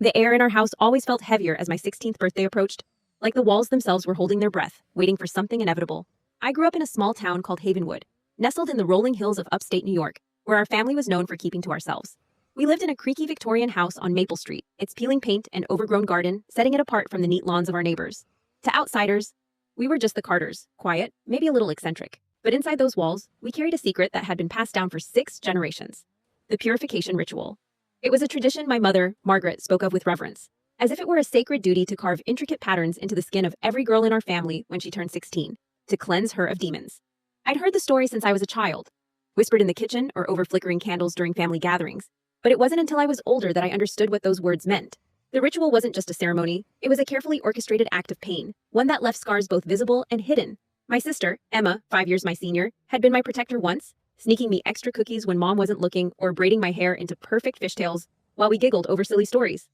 The air in our house always felt heavier as my 16th birthday approached, like the walls themselves were holding their breath, waiting for something inevitable. I grew up in a small town called Havenwood, nestled in the rolling hills of upstate New York, where our family was known for keeping to ourselves. We lived in a creaky Victorian house on Maple Street, its peeling paint and overgrown garden setting it apart from the neat lawns of our neighbors. To outsiders, we were just the Carters, quiet, maybe a little eccentric. But inside those walls, we carried a secret that had been passed down for 6 generations. The purification ritual. It was a tradition my mother, Margaret, spoke of with reverence, as if it were a sacred duty to carve intricate patterns into the skin of every girl in our family when she turned 16, to cleanse her of demons. I'd heard the story since I was a child, whispered in the kitchen or over flickering candles during family gatherings, but it wasn't until I was older that I understood what those words meant. The ritual wasn't just a ceremony, it was a carefully orchestrated act of pain, one that left scars both visible and hidden. My sister, Emma, 5 years my senior, had been my protector once, sneaking me extra cookies when mom wasn't looking or braiding my hair into perfect fishtails while we giggled over silly stories.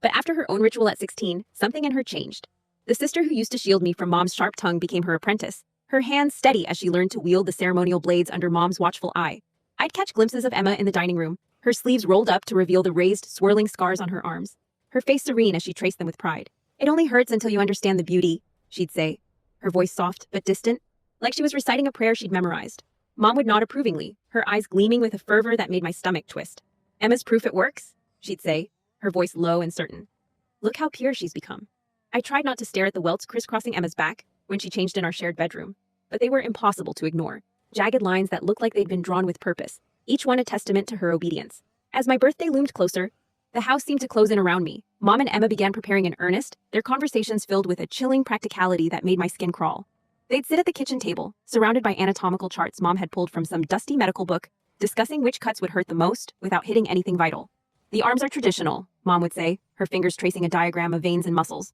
But after her own ritual at 16, something in her changed. The sister who used to shield me from mom's sharp tongue became her apprentice, her hands steady as she learned to wield the ceremonial blades under mom's watchful eye. I'd catch glimpses of Emma in the dining room, her sleeves rolled up to reveal the raised, swirling scars on her arms, her face serene as she traced them with pride. "It only hurts until you understand the beauty," she'd say, her voice soft but distant, like she was reciting a prayer she'd memorized. Mom would nod approvingly, her eyes gleaming with a fervor that made my stomach twist. "Emma's proof it works," she'd say, her voice low and certain. "Look how pure she's become." I tried not to stare at the welts crisscrossing Emma's back when she changed in our shared bedroom, but they were impossible to ignore. Jagged lines that looked like they'd been drawn with purpose, each one a testament to her obedience. As my birthday loomed closer, the house seemed to close in around me. Mom and Emma began preparing in earnest, their conversations filled with a chilling practicality that made my skin crawl. They'd sit at the kitchen table, surrounded by anatomical charts Mom had pulled from some dusty medical book, discussing which cuts would hurt the most without hitting anything vital. "The arms are traditional," Mom would say, her fingers tracing a diagram of veins and muscles.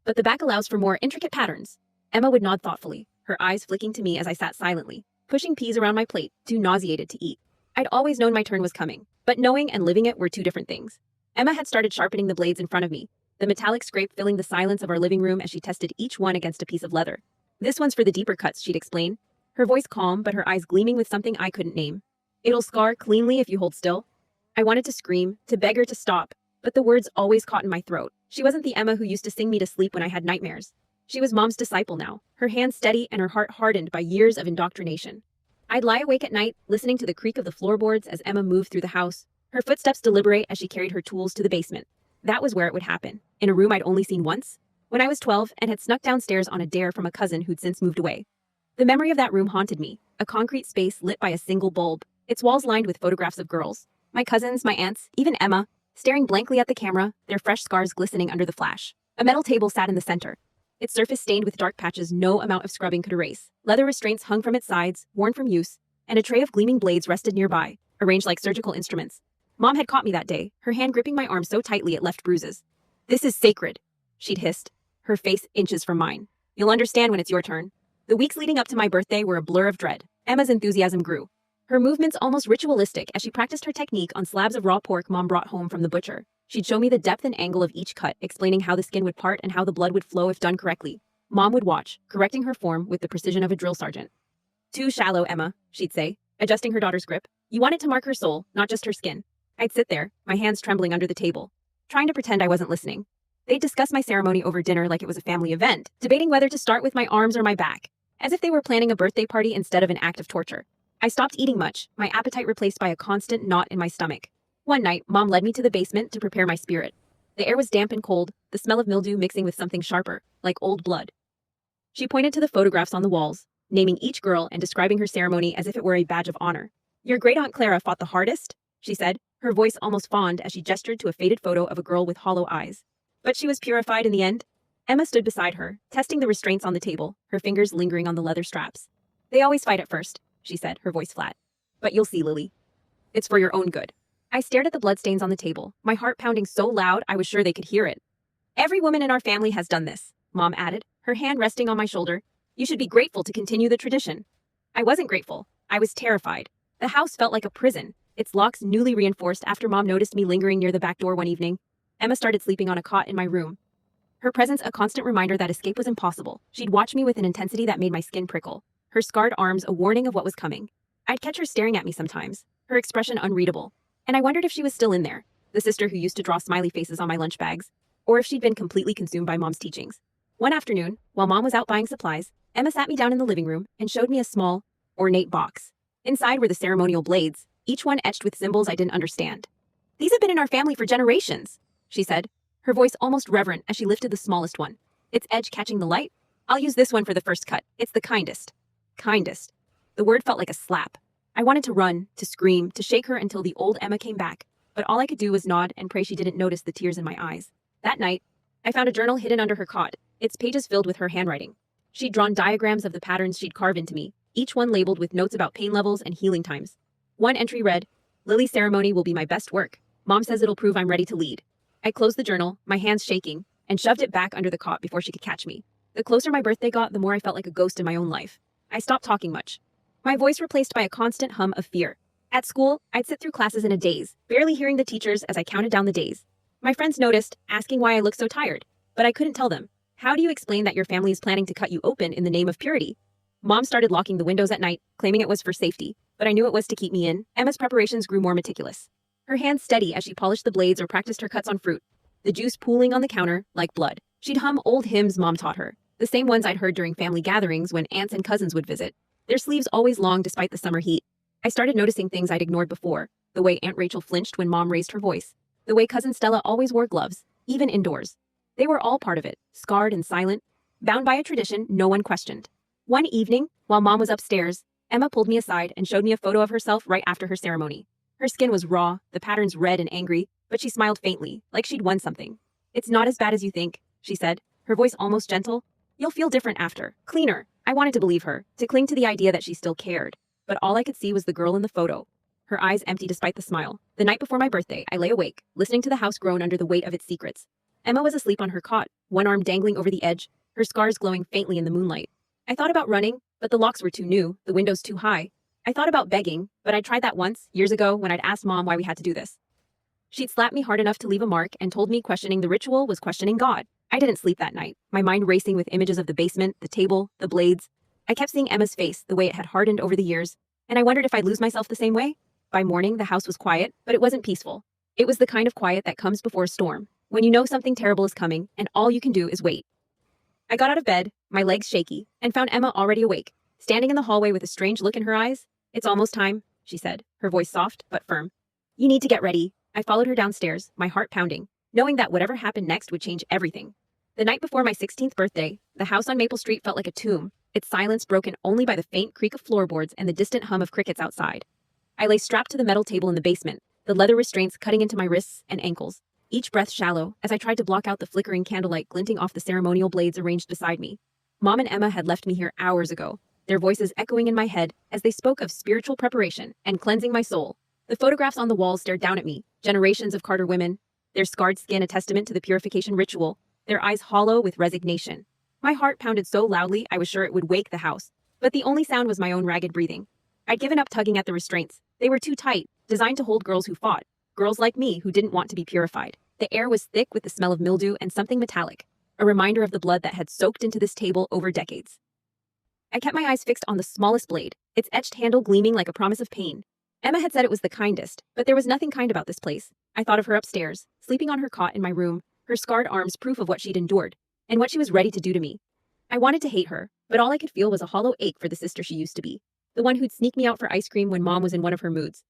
"But the back allows for more intricate patterns." Emma would nod thoughtfully, her eyes flicking to me as I sat silently, pushing peas around my plate, too nauseated to eat. I'd always known my turn was coming, but knowing and living it were two different things. Emma had started sharpening the blades in front of me, the metallic scrape filling the silence of our living room as she tested each one against a piece of leather. "This one's for the deeper cuts," she'd explain, her voice calm but her eyes gleaming with something I couldn't name. "It'll scar cleanly if you hold still." I wanted to scream, to beg her to stop, but the words always caught in my throat. She wasn't the Emma who used to sing me to sleep when I had nightmares. She was Mom's disciple now, her hands steady and her heart hardened by years of indoctrination. I'd lie awake at night, listening to the creak of the floorboards as Emma moved through the house, her footsteps deliberate as she carried her tools to the basement. That was where it would happen, in a room I'd only seen once, when I was 12 and had snuck downstairs on a dare from a cousin who'd since moved away. The memory of that room haunted me, a concrete space lit by a single bulb, its walls lined with photographs of girls. My cousins, my aunts, even Emma, staring blankly at the camera, their fresh scars glistening under the flash. A metal table sat in the center, its surface stained with dark patches no amount of scrubbing could erase. Leather restraints hung from its sides, worn from use, and a tray of gleaming blades rested nearby, arranged like surgical instruments. Mom had caught me that day, her hand gripping my arm so tightly it left bruises. "This is sacred," she'd hissed, her face inches from mine. "You'll understand when it's your turn." The weeks leading up to my birthday were a blur of dread. Emma's enthusiasm grew, her movements almost ritualistic as she practiced her technique on slabs of raw pork Mom brought home from the butcher. She'd show me the depth and angle of each cut, explaining how the skin would part and how the blood would flow if done correctly. Mom would watch, correcting her form with the precision of a drill sergeant. "Too shallow, Emma," she'd say, adjusting her daughter's grip. "You want it to mark her soul, not just her skin." I'd sit there, my hands trembling under the table, trying to pretend I wasn't listening. They'd discuss my ceremony over dinner like it was a family event, debating whether to start with my arms or my back, as if they were planning a birthday party instead of an act of torture. I stopped eating much, my appetite replaced by a constant knot in my stomach. One night, Mom led me to the basement to prepare my spirit. The air was damp and cold, the smell of mildew mixing with something sharper, like old blood. She pointed to the photographs on the walls, naming each girl and describing her ceremony as if it were a badge of honor. "Your great-aunt Clara fought the hardest," she said, her voice almost fond as she gestured to a faded photo of a girl with hollow eyes. "But she was purified in the end." Emma stood beside her, testing the restraints on the table, her fingers lingering on the leather straps. "They always fight at first," she said, her voice flat. "But you'll see, Lily. It's for your own good." I stared at the bloodstains on the table, my heart pounding so loud I was sure they could hear it. "Every woman in our family has done this," Mom added, her hand resting on my shoulder. "You should be grateful to continue the tradition." I wasn't grateful. I was terrified. The house felt like a prison, its locks newly reinforced after Mom noticed me lingering near the back door one evening. Emma started sleeping on a cot in my room, her presence a constant reminder that escape was impossible. She'd watch me with an intensity that made my skin prickle, her scarred arms a warning of what was coming. I'd catch her staring at me sometimes, her expression unreadable, and I wondered if she was still in there, the sister who used to draw smiley faces on my lunch bags, or if she'd been completely consumed by Mom's teachings. One afternoon, while Mom was out buying supplies, Emma sat me down in the living room and showed me a small, ornate box. Inside were the ceremonial blades, each one etched with symbols I didn't understand. "These have been in our family for generations," she said, her voice almost reverent as she lifted the smallest one, its edge catching the light. "I'll use this one for the first cut. It's the kindest." Kindest. The word felt like a slap. I wanted to run, to scream, to shake her until the old Emma came back, but all I could do was nod and pray she didn't notice the tears in my eyes. That night, I found a journal hidden under her cot, its pages filled with her handwriting. She'd drawn diagrams of the patterns she'd carved into me, each one labeled with notes about pain levels and healing times. One entry read, "Lily's ceremony will be my best work. Mom says it'll prove I'm ready to lead." I closed the journal, my hands shaking, and shoved it back under the cot before she could catch me. The closer my birthday got, the more I felt like a ghost in my own life. I stopped talking much, my voice replaced by a constant hum of fear. At school, I'd sit through classes in a daze, barely hearing the teachers as I counted down the days. My friends noticed, asking why I looked so tired, but I couldn't tell them. How do you explain that your family is planning to cut you open in the name of purity? Mom started locking the windows at night, claiming it was for safety, but I knew it was to keep me in. Emma's preparations grew more meticulous, her hands steady as she polished the blades or practiced her cuts on fruit, the juice pooling on the counter like blood. She'd hum old hymns Mom taught her, the same ones I'd heard during family gatherings when aunts and cousins would visit, their sleeves always long despite the summer heat. I started noticing things I'd ignored before, the way Aunt Rachel flinched when Mom raised her voice, the way Cousin Stella always wore gloves, even indoors. They were all part of it, scarred and silent, bound by a tradition no one questioned. One evening, while Mom was upstairs, Emma pulled me aside and showed me a photo of herself right after her ceremony. Her skin was raw, the patterns red and angry, but she smiled faintly, like she'd won something. "It's not as bad as you think," she said, her voice almost gentle. "You'll feel different after, cleaner." I wanted to believe her, to cling to the idea that she still cared, but all I could see was the girl in the photo, her eyes empty despite the smile. The night before my birthday, I lay awake, listening to the house groan under the weight of its secrets. Emma was asleep on her cot, one arm dangling over the edge, her scars glowing faintly in the moonlight. I thought about running, but the locks were too new, the windows too high. I thought about begging, but I tried that once, years ago, when I'd asked Mom why we had to do this. She'd slapped me hard enough to leave a mark and told me questioning the ritual was questioning God. I didn't sleep that night, my mind racing with images of the basement, the table, the blades. I kept seeing Emma's face, the way it had hardened over the years, and I wondered if I'd lose myself the same way. By morning, the house was quiet, but it wasn't peaceful. It was the kind of quiet that comes before a storm, when you know something terrible is coming, and all you can do is wait. I got out of bed, my legs shaky, and found Emma already awake, standing in the hallway with a strange look in her eyes. "It's almost time," she said, her voice soft but firm. "You need to get ready." I followed her downstairs, my heart pounding, knowing that whatever happened next would change everything. The night before my 16th birthday, the house on Maple Street felt like a tomb, its silence broken only by the faint creak of floorboards and the distant hum of crickets outside. I lay strapped to the metal table in the basement, the leather restraints cutting into my wrists and ankles, each breath shallow as I tried to block out the flickering candlelight glinting off the ceremonial blades arranged beside me. Mom and Emma had left me here hours ago, their voices echoing in my head as they spoke of spiritual preparation and cleansing my soul. The photographs on the walls stared down at me, generations of Carter women, their scarred skin a testament to the purification ritual, their eyes hollow with resignation. My heart pounded so loudly I was sure it would wake the house, but the only sound was my own ragged breathing. I'd given up tugging at the restraints. They were too tight, designed to hold girls who fought, girls like me who didn't want to be purified. The air was thick with the smell of mildew and something metallic, a reminder of the blood that had soaked into this table over decades. I kept my eyes fixed on the smallest blade, its etched handle gleaming like a promise of pain. Emma had said it was the kindest, but there was nothing kind about this place. I thought of her upstairs, sleeping on her cot in my room, her scarred arms proof of what she'd endured, and what she was ready to do to me. I wanted to hate her, but all I could feel was a hollow ache for the sister she used to be, the one who'd sneak me out for ice cream when Mom was in one of her moods.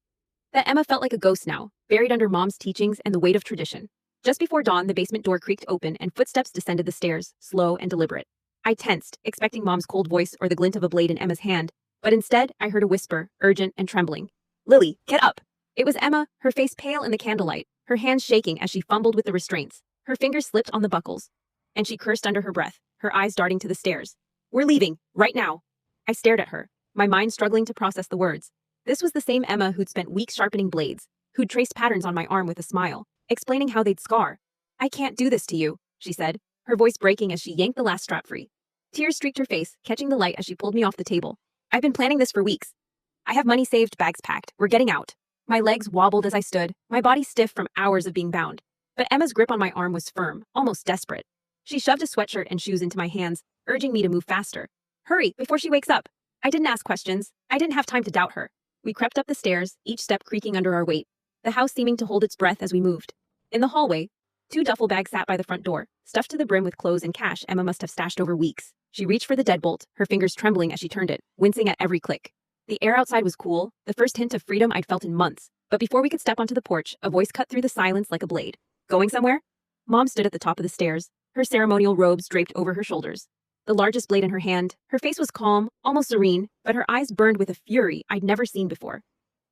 That Emma felt like a ghost now, buried under Mom's teachings and the weight of tradition. Just before dawn, the basement door creaked open and footsteps descended the stairs, slow and deliberate. I tensed, expecting Mom's cold voice or the glint of a blade in Emma's hand, but instead I heard a whisper, urgent and trembling. "Lily, get up!" It was Emma, her face pale in the candlelight, her hands shaking as she fumbled with the restraints. Her fingers slipped on the buckles, and she cursed under her breath, her eyes darting to the stairs. "We're leaving, right now." I stared at her, my mind struggling to process the words. This was the same Emma who'd spent weeks sharpening blades, who'd traced patterns on my arm with a smile, explaining how they'd scar. "I can't do this to you," she said, her voice breaking as she yanked the last strap free. Tears streaked her face, catching the light as she pulled me off the table. "I've been planning this for weeks. I have money saved, bags packed. We're getting out." My legs wobbled as I stood, my body stiff from hours of being bound. But Emma's grip on my arm was firm, almost desperate. She shoved a sweatshirt and shoes into my hands, urging me to move faster. "Hurry, before she wakes up." I didn't ask questions. I didn't have time to doubt her. We crept up the stairs, each step creaking under our weight. the house seeming to hold its breath as we moved. In the hallway, 2 duffel bags sat by the front door, stuffed to the brim with clothes and cash Emma must have stashed over weeks. She reached for the deadbolt, her fingers trembling as she turned it, wincing at every click. The air outside was cool, the first hint of freedom I'd felt in months. But before we could step onto the porch, a voice cut through the silence like a blade. Going somewhere? Mom stood at the top of the stairs, her ceremonial robes draped over her shoulders. The largest blade in her hand, her face was calm, almost serene, but her eyes burned with a fury I'd never seen before.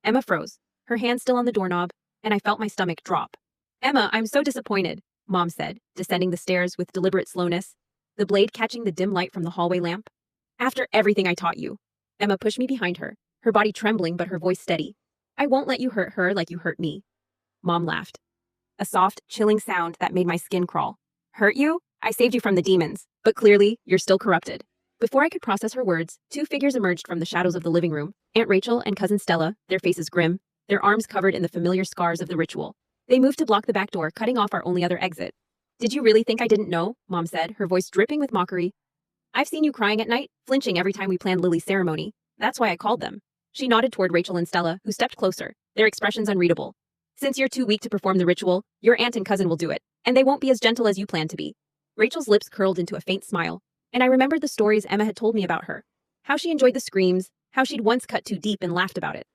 Emma froze, her hand still on the doorknob, and I felt my stomach drop. Emma, I'm so disappointed, Mom said, descending the stairs with deliberate slowness, the blade catching the dim light from the hallway lamp. After everything I taught you. Emma pushed me behind her, her body trembling but her voice steady. I won't let you hurt her like you hurt me. Mom laughed. A soft, chilling sound that made my skin crawl. Hurt you? I saved you from the demons, but clearly, you're still corrupted. Before I could process her words, 2 figures emerged from the shadows of the living room, Aunt Rachel and Cousin Stella, their faces grim, their arms covered in the familiar scars of the ritual. They moved to block the back door, cutting off our only other exit. Did you really think I didn't know? Mom said, her voice dripping with mockery. I've seen you crying at night, flinching every time we planned Lily's ceremony. That's why I called them. She nodded toward Rachel and Stella, who stepped closer, their expressions unreadable. Since you're too weak to perform the ritual, your aunt and cousin will do it, and they won't be as gentle as you plan to be. Rachel's lips curled into a faint smile, and I remembered the stories Emma had told me about her. How she enjoyed the screams, how she'd once cut too deep and laughed about it.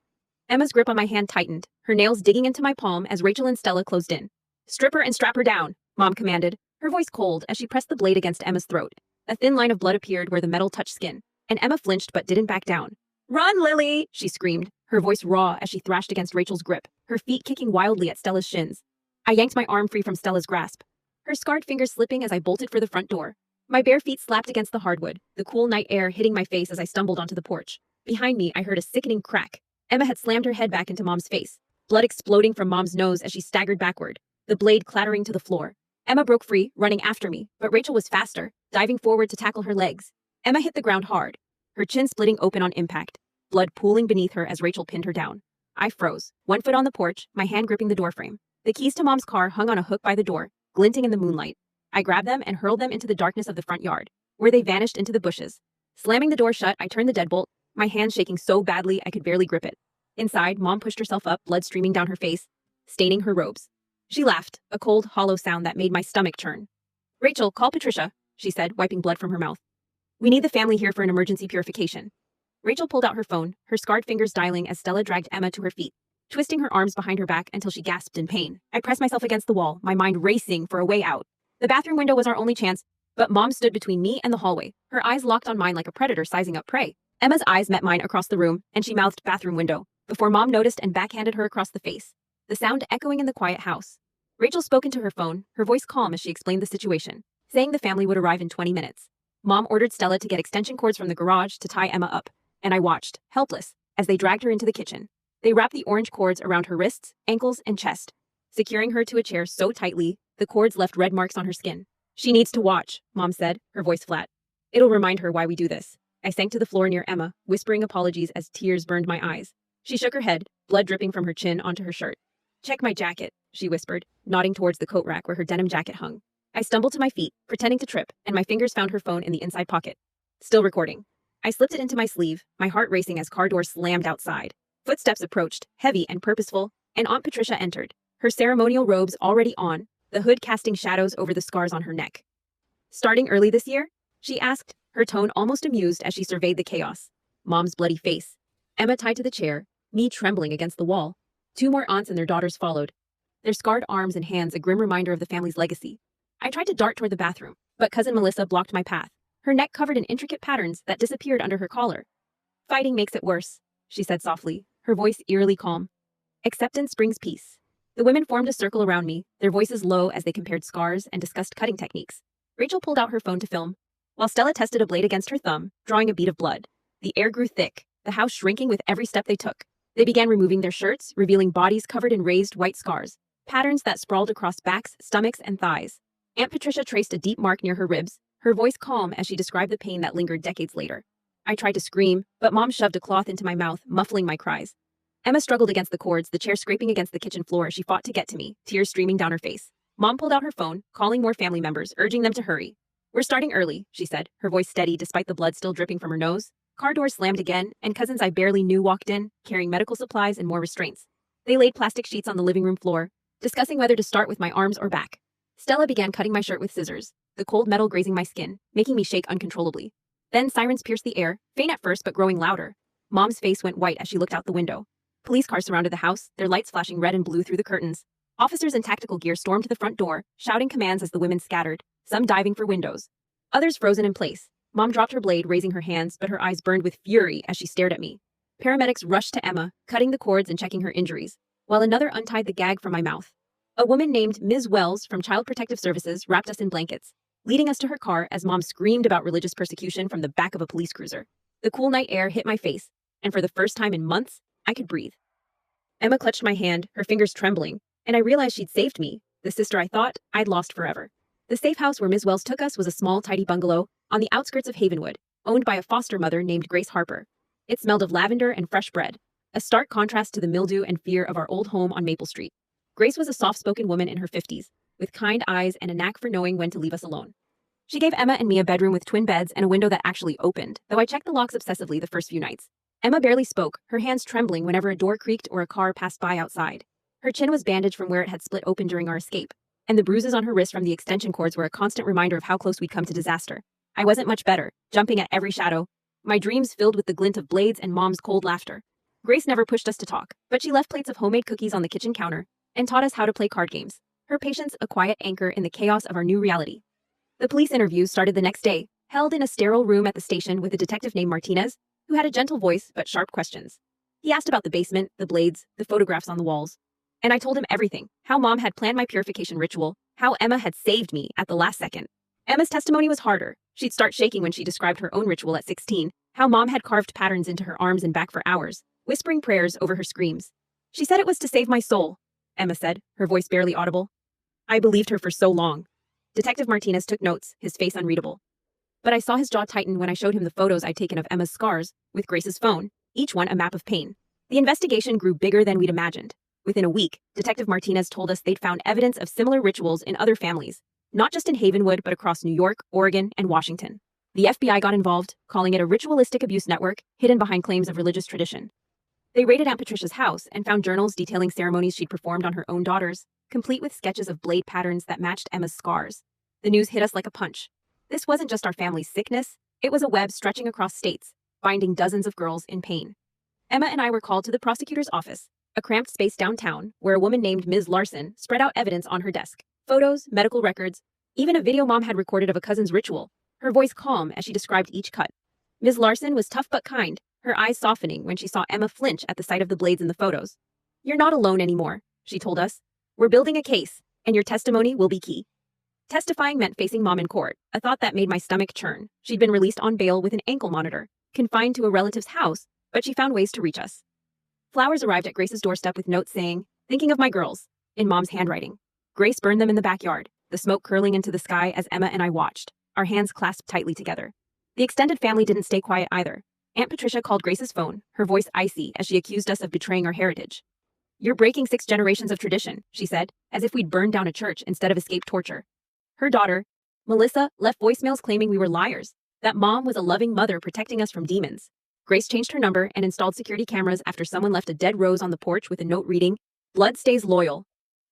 Emma's grip on my hand tightened, her nails digging into my palm as Rachel and Stella closed in. Strip her and strap her down, Mom commanded, her voice cold as she pressed the blade against Emma's throat. A thin line of blood appeared where the metal touched skin, and Emma flinched but didn't back down. Run, Lily, she screamed, her voice raw as she thrashed against Rachel's grip, her feet kicking wildly at Stella's shins. I yanked my arm free from Stella's grasp, her scarred fingers slipping as I bolted for the front door. My bare feet slapped against the hardwood, the cool night air hitting my face as I stumbled onto the porch. Behind me, I heard a sickening crack. Emma had slammed her head back into Mom's face, blood exploding from Mom's nose as she staggered backward, the blade clattering to the floor. Emma broke free, running after me, but Rachel was faster, diving forward to tackle her legs. Emma hit the ground hard, her chin splitting open on impact, blood pooling beneath her as Rachel pinned her down. I froze, one foot on the porch, my hand gripping the doorframe. The keys to Mom's car hung on a hook by the door, glinting in the moonlight. I grabbed them and hurled them into the darkness of the front yard, where they vanished into the bushes. Slamming the door shut, I turned the deadbolt, my hand shaking so badly I could barely grip it. Inside, Mom pushed herself up, blood streaming down her face, staining her robes. She laughed, a cold, hollow sound that made my stomach churn. Rachel, call Patricia, she said, wiping blood from her mouth. We need the family here for an emergency purification. Rachel pulled out her phone, her scarred fingers dialing as Stella dragged Emma to her feet, twisting her arms behind her back until she gasped in pain. I pressed myself against the wall, my mind racing for a way out. The bathroom window was our only chance, but Mom stood between me and the hallway, her eyes locked on mine like a predator sizing up prey. Emma's eyes met mine across the room, and she mouthed bathroom window, before Mom noticed and backhanded her across the face, the sound echoing in the quiet house. Rachel spoke into her phone, her voice calm as she explained the situation, saying the family would arrive in 20 minutes. Mom ordered Stella to get extension cords from the garage to tie Emma up, and I watched, helpless, as they dragged her into the kitchen. They wrapped the orange cords around her wrists, ankles, and chest, securing her to a chair so tightly, the cords left red marks on her skin. She needs to watch, Mom said, her voice flat. It'll remind her why we do this. I sank to the floor near Emma, whispering apologies as tears burned my eyes. She shook her head, blood dripping from her chin onto her shirt. Check my jacket, she whispered, nodding towards the coat rack where her denim jacket hung. I stumbled to my feet, pretending to trip, and my fingers found her phone in the inside pocket. Still recording. I slipped it into my sleeve, my heart racing as car doors slammed outside. Footsteps approached, heavy and purposeful, and Aunt Patricia entered, her ceremonial robes already on, the hood casting shadows over the scars on her neck. Starting early this year? She asked, her tone almost amused as she surveyed the chaos. Mom's bloody face. Emma tied to the chair, me trembling against the wall. 2 more aunts and their daughters followed, their scarred arms and hands a grim reminder of the family's legacy. I tried to dart toward the bathroom, but Cousin Melissa blocked my path, her neck covered in intricate patterns that disappeared under her collar. Fighting makes it worse, she said softly, her voice eerily calm. Acceptance brings peace. The women formed a circle around me, their voices low as they compared scars and discussed cutting techniques. Rachel pulled out her phone to film, while Stella tested a blade against her thumb, drawing a bead of blood. The air grew thick, the house shrinking with every step they took. They began removing their shirts, revealing bodies covered in raised white scars, patterns that sprawled across backs, stomachs, and thighs. Aunt Patricia traced a deep mark near her ribs, her voice calm as she described the pain that lingered decades later. I tried to scream, but Mom shoved a cloth into my mouth, muffling my cries. Emma struggled against the cords, the chair scraping against the kitchen floor as she fought to get to me, tears streaming down her face. Mom pulled out her phone, calling more family members, urging them to hurry. We're starting early, she said, her voice steady despite the blood still dripping from her nose. Car doors slammed again, and cousins I barely knew walked in, carrying medical supplies and more restraints. They laid plastic sheets on the living room floor, discussing whether to start with my arms or back. Stella began cutting my shirt with scissors, the cold metal grazing my skin, making me shake uncontrollably. Then sirens pierced the air, faint at first but growing louder. Mom's face went white as she looked out the window. Police cars surrounded the house, their lights flashing red and blue through the curtains. Officers in tactical gear stormed the front door, shouting commands as the women scattered, some diving for windows, others frozen in place. Mom dropped her blade, raising her hands, but her eyes burned with fury as she stared at me. Paramedics rushed to Emma, cutting the cords and checking her injuries, while another untied the gag from my mouth. A woman named Ms. Wells from Child Protective Services wrapped us in blankets, leading us to her car as Mom screamed about religious persecution from the back of a police cruiser. The cool night air hit my face, and for the first time in months, I could breathe. Emma clutched my hand, her fingers trembling, and I realized she'd saved me, the sister I thought I'd lost forever. The safe house where Ms. Wells took us was a small, tidy bungalow on the outskirts of Havenwood, owned by a foster mother named Grace Harper. It smelled of lavender and fresh bread, a stark contrast to the mildew and fear of our old home on Maple Street. Grace was a soft-spoken woman in her 50s, with kind eyes and a knack for knowing when to leave us alone. She gave Emma and me a bedroom with twin beds and a window that actually opened, though I checked the locks obsessively the first few nights. Emma barely spoke, her hands trembling whenever a door creaked or a car passed by outside. Her chin was bandaged from where it had split open during our escape, and the bruises on her wrist from the extension cords were a constant reminder of how close we'd come to disaster. I wasn't much better, jumping at every shadow, my dreams filled with the glint of blades and Mom's cold laughter. Grace never pushed us to talk, but she left plates of homemade cookies on the kitchen counter and taught us how to play card games, her patience a quiet anchor in the chaos of our new reality. The police interviews started the next day, held in a sterile room at the station with a detective named Martinez, who had a gentle voice but sharp questions. He asked about the basement, the blades, the photographs on the walls. And I told him everything, how Mom had planned my purification ritual, how Emma had saved me at the last second. Emma's testimony was harder. She'd start shaking when she described her own ritual at 16, how Mom had carved patterns into her arms and back for hours, whispering prayers over her screams. She said it was to save my soul, Emma said, her voice barely audible. I believed her for so long. Detective Martinez took notes, his face unreadable. But I saw his jaw tighten when I showed him the photos I'd taken of Emma's scars, with Grace's phone, each one a map of pain. The investigation grew bigger than we'd imagined. Within a week, Detective Martinez told us they'd found evidence of similar rituals in other families, not just in Havenwood but across New York, Oregon, and Washington. The FBI got involved, calling it a ritualistic abuse network hidden behind claims of religious tradition. They raided Aunt Patricia's house and found journals detailing ceremonies she'd performed on her own daughters, complete with sketches of blade patterns that matched Emma's scars. The news hit us like a punch. This wasn't just our family's sickness, it was a web stretching across states, binding dozens of girls in pain. Emma and I were called to the prosecutor's office, a cramped space downtown, where a woman named Ms. Larson spread out evidence on her desk. Photos, medical records, even a video Mom had recorded of a cousin's ritual, her voice calm as she described each cut. Ms. Larson was tough but kind, her eyes softening when she saw Emma flinch at the sight of the blades in the photos. You're not alone anymore, she told us. We're building a case, and your testimony will be key. Testifying meant facing Mom in court, a thought that made my stomach churn. She'd been released on bail with an ankle monitor, confined to a relative's house, but she found ways to reach us. Flowers arrived at Grace's doorstep with notes saying, "Thinking of my girls," in Mom's handwriting. Grace burned them in the backyard, the smoke curling into the sky as Emma and I watched, our hands clasped tightly together. The extended family didn't stay quiet either. Aunt Patricia called Grace's phone, her voice icy as she accused us of betraying our heritage. You're breaking 6 generations of tradition, she said, as if we'd burned down a church instead of escaped torture. Her daughter, Melissa, left voicemails claiming we were liars, that Mom was a loving mother protecting us from demons. Grace changed her number and installed security cameras after someone left a dead rose on the porch with a note reading, "Blood stays loyal."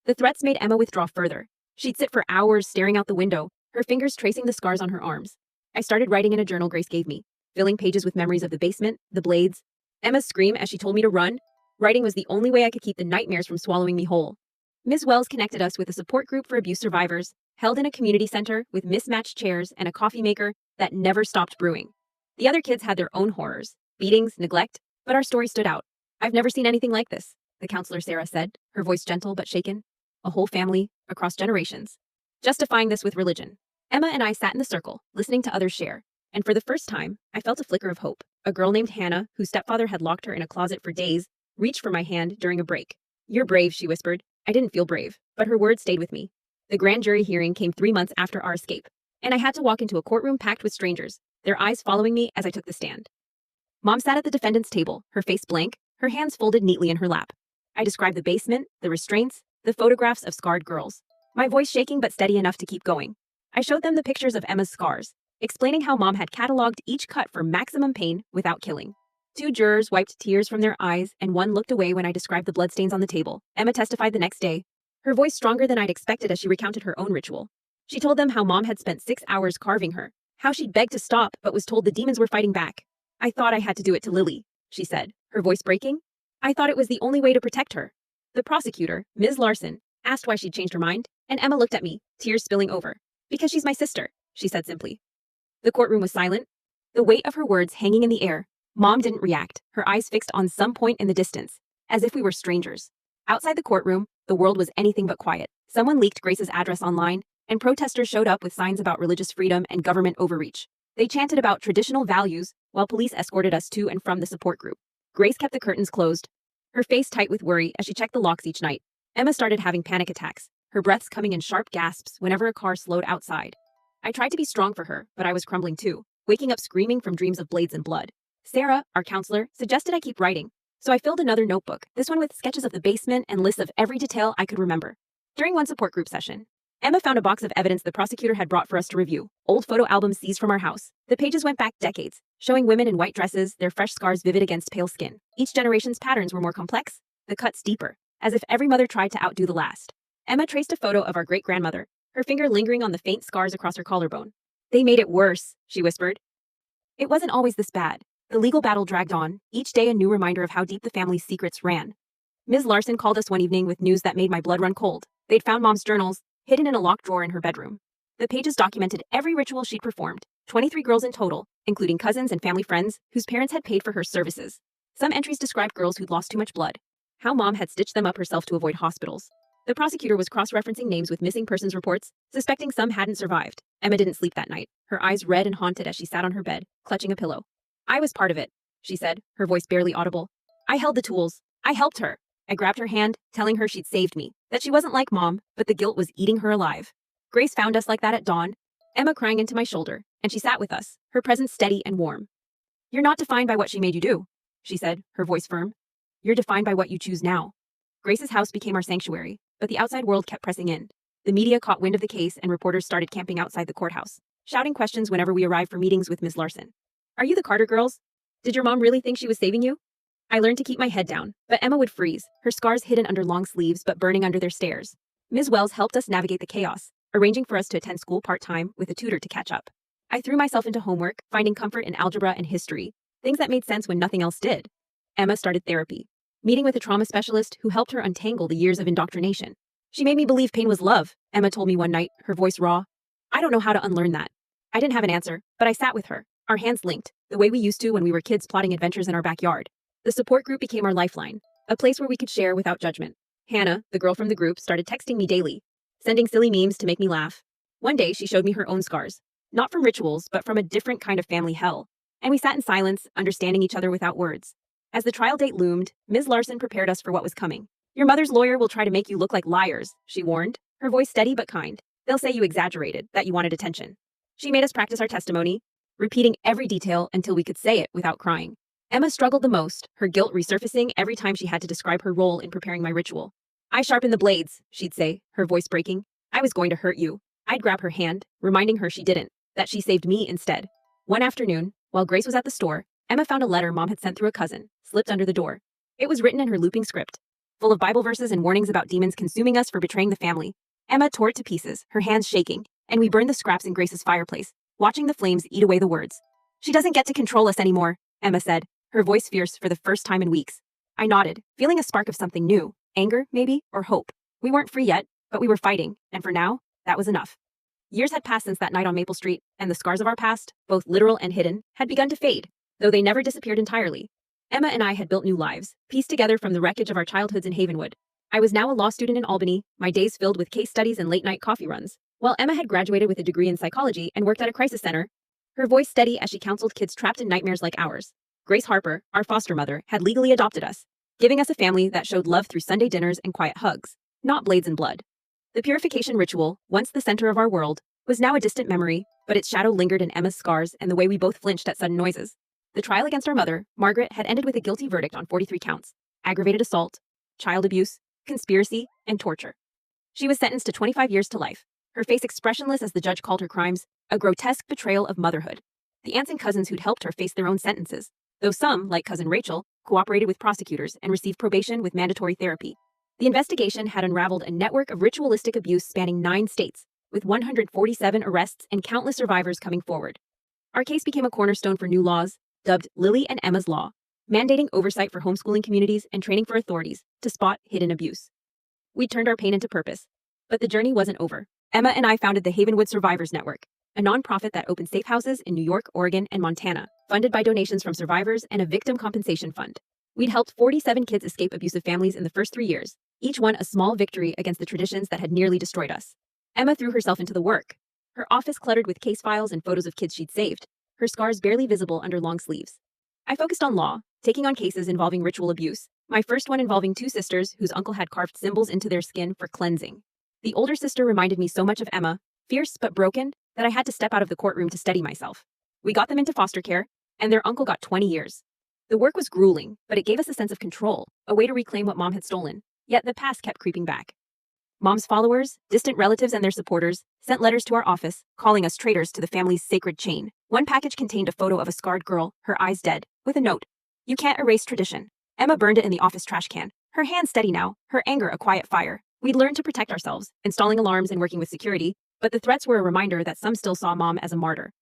The threats made Emma withdraw further. She'd sit for hours staring out the window, her fingers tracing the scars on her arms. I started writing in a journal Grace gave me, filling pages with memories of the basement, the blades, Emma's scream as she told me to run. Writing was the only way I could keep the nightmares from swallowing me whole. Ms. Wells connected us with a support group for abuse survivors, held in a community center with mismatched chairs and a coffee maker that never stopped brewing. The other kids had their own horrors, beatings, neglect, but our story stood out. I've never seen anything like this, the counselor Sarah said, her voice gentle but shaken. A whole family, across generations. Justifying this with religion. Emma and I sat in the circle, listening to others share, and for the first time, I felt a flicker of hope. A girl named Hannah, whose stepfather had locked her in a closet for days, reached for my hand during a break. "You're brave," she whispered. I didn't feel brave, but her words stayed with me. The grand jury hearing came 3 months after our escape, and I had to walk into a courtroom packed with strangers, their eyes following me as I took the stand. Mom sat at the defendant's table, her face blank, her hands folded neatly in her lap. I described the basement, the restraints, the photographs of scarred girls, my voice shaking but steady enough to keep going. I showed them the pictures of Emma's scars, explaining how Mom had cataloged each cut for maximum pain without killing. Two jurors wiped tears from their eyes, and one looked away when I described the bloodstains on the table. Emma testified the next day, her voice stronger than I'd expected as she recounted her own ritual. She told them how Mom had spent 6 hours carving her, how she'd begged to stop but was told the demons were fighting back. I thought I had to do it to Lily, she said, her voice breaking. I thought it was the only way to protect her. The prosecutor, Ms. Larson, asked why she'd changed her mind, and Emma looked at me, tears spilling over. Because she's my sister, she said simply. The courtroom was silent, the weight of her words hanging in the air. Mom didn't react, her eyes fixed on some point in the distance, as if we were strangers. Outside the courtroom, the world was anything but quiet. Someone leaked Grace's address online, and protesters showed up with signs about religious freedom and government overreach. They chanted about traditional values, while police escorted us to and from the support group. Grace kept the curtains closed, her face tight with worry as she checked the locks each night. Emma started having panic attacks, her breaths coming in sharp gasps whenever a car slowed outside. I tried to be strong for her, but I was crumbling too, waking up screaming from dreams of blades and blood. Sarah, our counselor, suggested I keep writing, so I filled another notebook, this one with sketches of the basement and lists of every detail I could remember. During one support group session, Emma found a box of evidence the prosecutor had brought for us to review, old photo albums seized from our house. The pages went back decades, showing women in white dresses, their fresh scars vivid against pale skin. Each generation's patterns were more complex, the cuts deeper, as if every mother tried to outdo the last. Emma traced a photo of our great-grandmother, her finger lingering on the faint scars across her collarbone. They made it worse, she whispered. It wasn't always this bad. The legal battle dragged on, each day a new reminder of how deep the family's secrets ran. Ms. Larson called us one evening with news that made my blood run cold. They'd found Mom's journals, hidden in a locked drawer in her bedroom. The pages documented every ritual she'd performed, 23 girls in total, including cousins and family friends whose parents had paid for her services. Some entries described girls who'd lost too much blood, how Mom had stitched them up herself to avoid hospitals. The prosecutor was cross-referencing names with missing persons reports, suspecting some hadn't survived. Emma didn't sleep that night, her eyes red and haunted as she sat on her bed, clutching a pillow. I was part of it, she said, her voice barely audible. I held the tools. I helped her. I grabbed her hand, telling her she'd saved me, that she wasn't like Mom, but the guilt was eating her alive. Grace found us like that at dawn, Emma crying into my shoulder, and she sat with us, her presence steady and warm. You're not defined by what she made you do, she said, her voice firm. You're defined by what you choose now. Grace's house became our sanctuary, but the outside world kept pressing in. The media caught wind of the case and reporters started camping outside the courthouse, shouting questions whenever we arrived for meetings with Ms. Larson. Are you the Carter girls? Did your mom really think she was saving you? I learned to keep my head down, but Emma would freeze, her scars hidden under long sleeves but burning under their stares. Ms. Wells helped us navigate the chaos, arranging for us to attend school part-time with a tutor to catch up. I threw myself into homework, finding comfort in algebra and history, things that made sense when nothing else did. Emma started therapy, meeting with a trauma specialist who helped her untangle the years of indoctrination. She made me believe pain was love, Emma told me one night, her voice raw. I don't know how to unlearn that. I didn't have an answer, but I sat with her, our hands linked, the way we used to when we were kids plotting adventures in our backyard. The support group became our lifeline, a place where we could share without judgment. Hannah, the girl from the group, started texting me daily, sending silly memes to make me laugh. One day, she showed me her own scars, not from rituals, but from a different kind of family hell. And we sat in silence, understanding each other without words. As the trial date loomed, Ms. Larson prepared us for what was coming. Your mother's lawyer will try to make you look like liars, she warned, her voice steady but kind. They'll say you exaggerated, that you wanted attention. She made us practice our testimony, repeating every detail until we could say it without crying. Emma struggled the most, her guilt resurfacing every time she had to describe her role in preparing my ritual. I sharpened the blades, she'd say, her voice breaking. I was going to hurt you. I'd grab her hand, reminding her she didn't, that she saved me instead. One afternoon, while Grace was at the store, Emma found a letter Mom had sent through a cousin, slipped under the door. It was written in her looping script, full of Bible verses and warnings about demons consuming us for betraying the family. Emma tore it to pieces, her hands shaking, and we burned the scraps in Grace's fireplace, watching the flames eat away the words. She doesn't get to control us anymore, Emma said, her voice fierce for the first time in weeks. I nodded, feeling a spark of something new, anger, maybe, or hope. We weren't free yet, but we were fighting, and for now, that was enough. Years had passed since that night on Maple Street, and the scars of our past, both literal and hidden, had begun to fade, though they never disappeared entirely. Emma and I had built new lives, pieced together from the wreckage of our childhoods in Havenwood. I was now a law student in Albany, my days filled with case studies and late-night coffee runs, while Emma had graduated with a degree in psychology and worked at a crisis center, her voice steady as she counseled kids trapped in nightmares like ours. Grace Harper, our foster mother, had legally adopted us, giving us a family that showed love through Sunday dinners and quiet hugs, not blades and blood. The purification ritual, once the center of our world, was now a distant memory, but its shadow lingered in Emma's scars and the way we both flinched at sudden noises. The trial against our mother, Margaret, had ended with a guilty verdict on 43 counts: aggravated assault, child abuse, conspiracy, and torture. She was sentenced to 25 years to life, her face expressionless as the judge called her crimes a grotesque betrayal of motherhood. The aunts and cousins who'd helped her faced their own sentences, though some, like cousin Rachel, cooperated with prosecutors and received probation with mandatory therapy. The investigation had unraveled a network of ritualistic abuse spanning 9 states, with 147 arrests and countless survivors coming forward. Our case became a cornerstone for new laws, dubbed Lily and Emma's Law, mandating oversight for homeschooling communities and training for authorities to spot hidden abuse. We turned our pain into purpose. But the journey wasn't over. Emma and I founded the Havenwood Survivors Network, a nonprofit that opened safe houses in New York, Oregon, and Montana, funded by donations from survivors and a victim compensation fund. We'd helped 47 kids escape abusive families in the first 3 years, each one a small victory against the traditions that had nearly destroyed us. Emma threw herself into the work, her office cluttered with case files and photos of kids she'd saved, her scars barely visible under long sleeves. I focused on law, taking on cases involving ritual abuse, my first one involving 2 sisters whose uncle had carved symbols into their skin for cleansing. The older sister reminded me so much of Emma, fierce but broken, that I had to step out of the courtroom to steady myself. We got them into foster care, and their uncle got 20 years. The work was grueling, but it gave us a sense of control, a way to reclaim what Mom had stolen. Yet the past kept creeping back. Mom's followers, distant relatives and their supporters, sent letters to our office, calling us traitors to the family's sacred chain. One package contained a photo of a scarred girl, her eyes dead, with a note: "You can't erase tradition." Emma burned it in the office trash can, her hand steady now, her anger a quiet fire. We'd learned to protect ourselves, installing alarms and working with security, but the threats were a reminder that some still saw Mom as a martyr.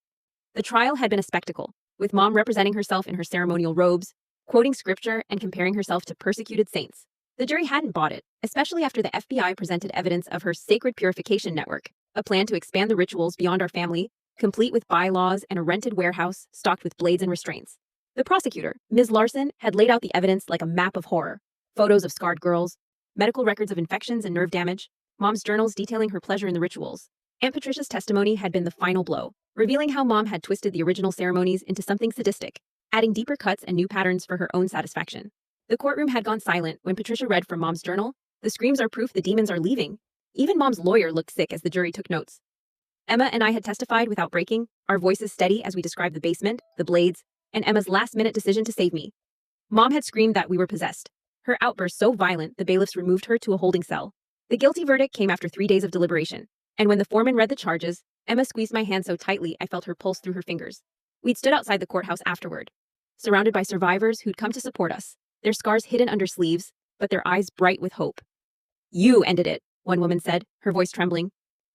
The trial had been a spectacle, with Mom representing herself in her ceremonial robes, quoting scripture and comparing herself to persecuted saints. The jury hadn't bought it, especially after the FBI presented evidence of her sacred purification network, a plan to expand the rituals beyond our family, complete with bylaws and a rented warehouse stocked with blades and restraints. The prosecutor, Ms. Larson, had laid out the evidence like a map of horror: photos of scarred girls, medical records of infections and nerve damage, Mom's journals detailing her pleasure in the rituals. Aunt Patricia's testimony had been the final blow, revealing how Mom had twisted the original ceremonies into something sadistic, adding deeper cuts and new patterns for her own satisfaction. The courtroom had gone silent when Patricia read from Mom's journal. The screams are proof the demons are leaving. Even Mom's lawyer looked sick as the jury took notes. Emma and I had testified without breaking, our voices steady as we described the basement, the blades, and Emma's last-minute decision to save me. Mom had screamed that we were possessed. Her outburst so violent, the bailiffs removed her to a holding cell. The guilty verdict came after 3 days of deliberation, and when the foreman read the charges, Emma squeezed my hand so tightly I felt her pulse through her fingers. We'd stood outside the courthouse afterward, surrounded by survivors who'd come to support us, their scars hidden under sleeves, but their eyes bright with hope. "You ended it," one woman said, her voice trembling.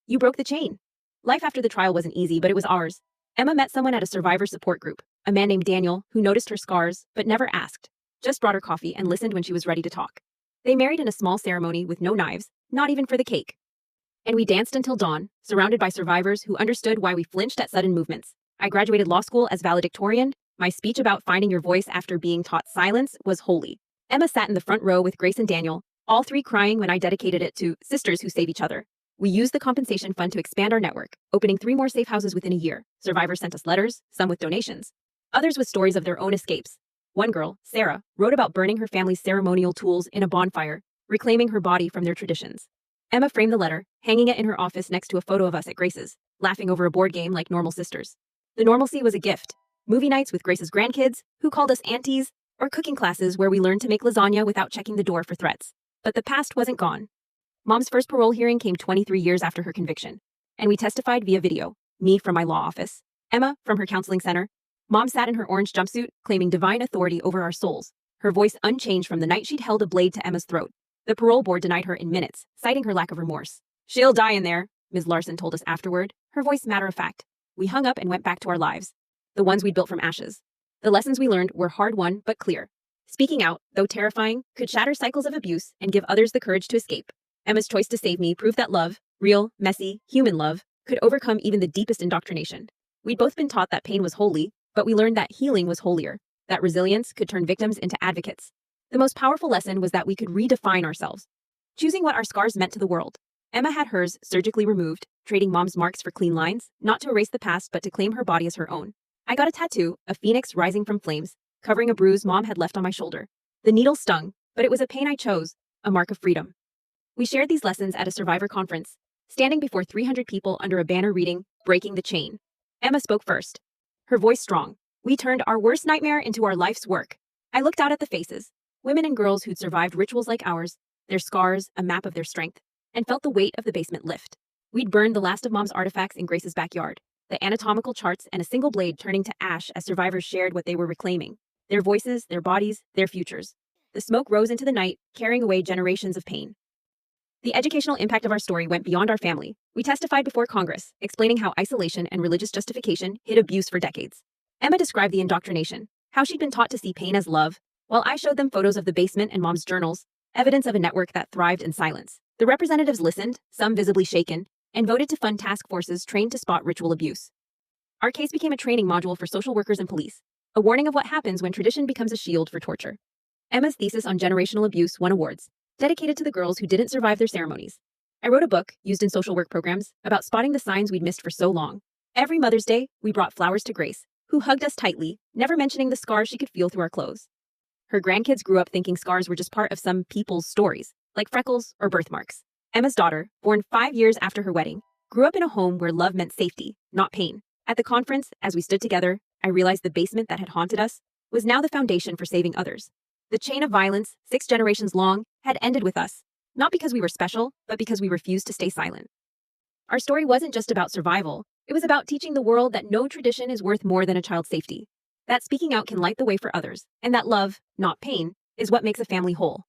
"You broke the chain." Life after the trial wasn't easy, but it was ours. Emma met someone at a survivor support group, a man named Daniel, who noticed her scars, but never asked, just brought her coffee and listened when she was ready to talk. They married in a small ceremony with no knives, not even for the cake. And we danced until dawn, surrounded by survivors who understood why we flinched at sudden movements. I graduated law school as valedictorian. My speech about finding your voice after being taught silence was holy. Emma sat in the front row with Grace and Daniel, all 3 crying when I dedicated it to sisters who save each other. We used the compensation fund to expand our network, opening 3 more safe houses within a year. Survivors sent us letters, some with donations, others with stories of their own escapes. One girl, Sarah, wrote about burning her family's ceremonial tools in a bonfire, reclaiming her body from their traditions. Emma framed the letter, hanging it in her office next to a photo of us at Grace's, laughing over a board game like normal sisters. The normalcy was a gift. Movie nights with Grace's grandkids, who called us aunties, or cooking classes where we learned to make lasagna without checking the door for threats. But the past wasn't gone. Mom's first parole hearing came 23 years after her conviction, and we testified via video, me from my law office, Emma from her counseling center. Mom sat in her orange jumpsuit, claiming divine authority over our souls, her voice unchanged from the night she'd held a blade to Emma's throat. The parole board denied her in minutes, citing her lack of remorse. "She'll die in there," Ms. Larson told us afterward, her voice matter-of-fact. We hung up and went back to our lives, the ones we'd built from ashes. The lessons we learned were hard-won but clear. Speaking out, though terrifying, could shatter cycles of abuse and give others the courage to escape. Emma's choice to save me proved that love, real, messy, human love, could overcome even the deepest indoctrination. We'd both been taught that pain was holy, but we learned that healing was holier, that resilience could turn victims into advocates. The most powerful lesson was that we could redefine ourselves, choosing what our scars meant to the world. Emma had hers surgically removed, trading Mom's marks for clean lines, not to erase the past but to claim her body as her own. I got a tattoo, a phoenix rising from flames, covering a bruise Mom had left on my shoulder. The needle stung, but it was a pain I chose, a mark of freedom. We shared these lessons at a survivor conference, standing before 300 people under a banner reading, "Breaking the Chain." Emma spoke first, her voice strong. "We turned our worst nightmare into our life's work." I looked out at the faces, women and girls who'd survived rituals like ours, their scars a map of their strength, and felt the weight of the basement lift. We'd burned the last of Mom's artifacts in Grace's backyard, the anatomical charts and a single blade turning to ash as survivors shared what they were reclaiming. their voices, their bodies, their futures. The smoke rose into the night, carrying away generations of pain. The educational impact of our story went beyond our family. We testified before Congress, explaining how isolation and religious justification hid abuse for decades. Emma described the indoctrination, how she'd been taught to see pain as love, while I showed them photos of the basement and mom's journals, evidence of a network that thrived in silence. The representatives listened, some visibly shaken, and voted to fund task forces trained to spot ritual abuse. Our case became a training module for social workers and police, a warning of what happens when tradition becomes a shield for torture. Emma's thesis on generational abuse won awards, dedicated to the girls who didn't survive their ceremonies. I wrote a book, used in social work programs, about spotting the signs we'd missed for so long. Every Mother's Day, we brought flowers to Grace, who hugged us tightly, never mentioning the scars she could feel through our clothes. Her grandkids grew up thinking scars were just part of some people's stories, like freckles or birthmarks. Emma's daughter, born 5 years after her wedding, grew up in a home where love meant safety, not pain. At the conference, as we stood together, I realized the basement that had haunted us was now the foundation for saving others. The chain of violence, 6 generations long, had ended with us, not because we were special, but because we refused to stay silent. Our story wasn't just about survival, it was about teaching the world that no tradition is worth more than a child's safety, that speaking out can light the way for others, and that love, not pain, is what makes a family whole.